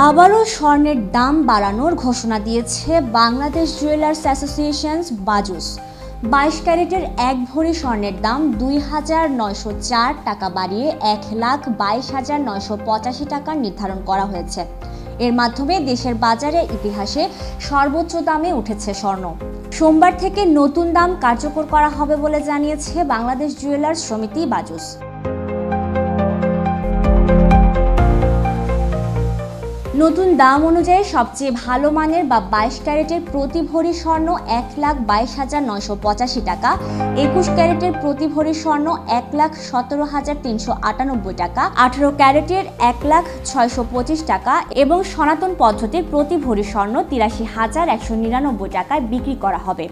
আবারও স্বর্ণের দাম বাড়ানোর ঘোষণা দিয়েছে বাংলাদেশ জুয়েলার্স অ্যাসোসিয়েশন বাজুস। 22 ক্যারেটের 1 ভরি স্বর্ণের দাম 2,904 টাকা বাড়িয়ে 1,22,985 টাকা নির্ধারণ করা হয়েছে। এর মাধ্যমে দেশের বাজারে ইতিহাসে সর্বোচ্চ দামে উঠেছে স্বর্ণ। সোমবার থেকে নতুন দাম কার্যকর করা হবে বলে জানিয়েছে বাংলাদেশ জুয়েলার্স সমিতি বাজুস। নতুন দাম অনুযায়ী সবচেয়ে ভালো মানের বা 22 ক্যারেটের প্রতি ভরি স্বর্ণ 1,22,985 টাকা, 21 ক্যারেটের প্রতি ভরি স্বর্ণ 1,17,398 টাকা, 18 ক্যারেটের 1,0625 টাকা এবং সনাতন পদ্ধতির প্রতি ভরি স্বর্ণ 83,199 টাকায় বিক্রি করা হবে।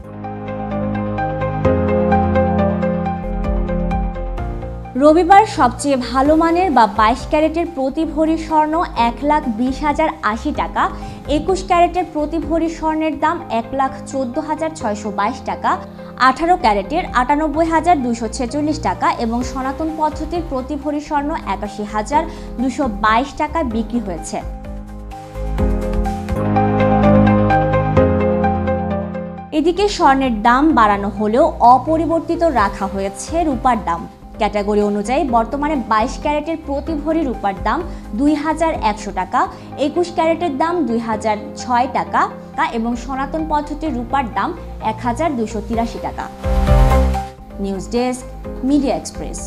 রবিবার সবচেয়ে ভালো মানের বা 22 ক্যারেটের প্রতি ভরি স্বর্ণ 1,20,080 টাকা, 21 ক্যারেটের প্রতি ভরি স্বর্ণের দাম 1,14,622 টাকা, 18 ক্যারেটের 98,246 টাকা এবং সনাতন পদ্ধতির প্রতি ভরি স্বর্ণ 81,222 টাকা বিক্রি হয়েছে। এদিকে স্বর্ণের দাম বাড়ানো হলেও অপরিবর্তিত রাখা হয়েছে রূপার দাম। ক্যাটাগরি অনুযায়ী বর্তমানে 22 ক্যারেটের প্রতি ভরি রূপার দাম 2,100 টাকা, 21 ক্যারেটের দাম 2,006 টাকা এবং সনাতন পদ্ধতির রূপার দাম 1,283 টাকা। News desk, media express.